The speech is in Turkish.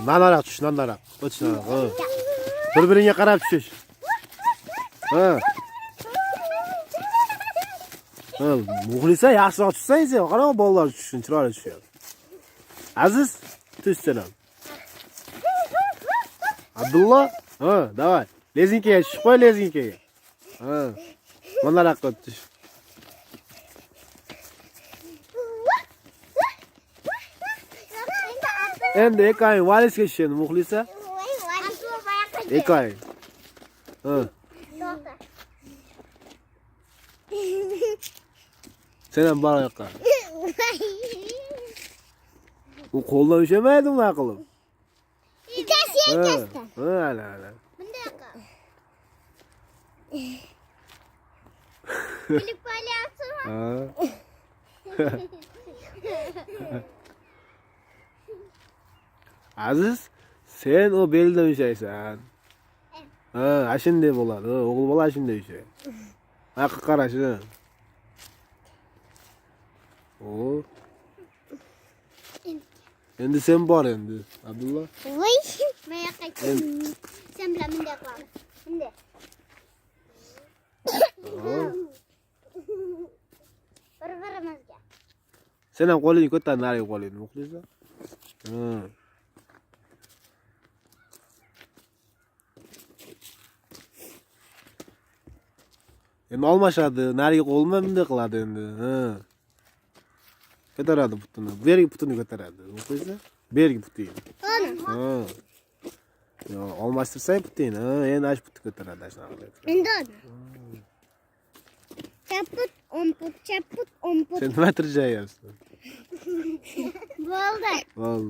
Nanaroq tush, nanaroq. O'tish nanaroq. Bir-biringga qarab tushish. Muxlisa yaxshiroq tushsangiz, qara bolalar tushsin, chiroyli tushyapti. Aziz, tush selam. Abdullah, давай. Lezinkaga tushib qo'y, lezinkaga. Nanaroqqa tush. Endi ekaying valizga tushadi, Muxlisa. Ekaying. Sen ham bor yoqqa. U qo'ldan ushamaydi unaqa qilib. Ikkasi yakkasidan. Ala. Bunday yoqqa. Bilib qo'yapsizmi? Aziz, sen o beldan ushaysan. Shunday bo'ladi. O'g'il bola shunday ushaydi. Haqqa qarashin. Endi sen bor endi, Abdullah. Voy, men yoqqa sen bilan bunday qilamiz. Bunday. Bir-birimizga. Sen ham qo'lingni ko'tar, nariga qo'lingni, Muxlisa. Endi almashadi, nariga qo'lma bunday qiladi endi. Ko'taradi putini. Bergi putini ko'taradi. Muxlisa, bergi putini. Yo, almashtirsang putini. Endi ash putni ko'taradi shunaqa. Endi chaput, chaput, Sen nima tirjayapsan? Bo'ldi. Bo'ldi.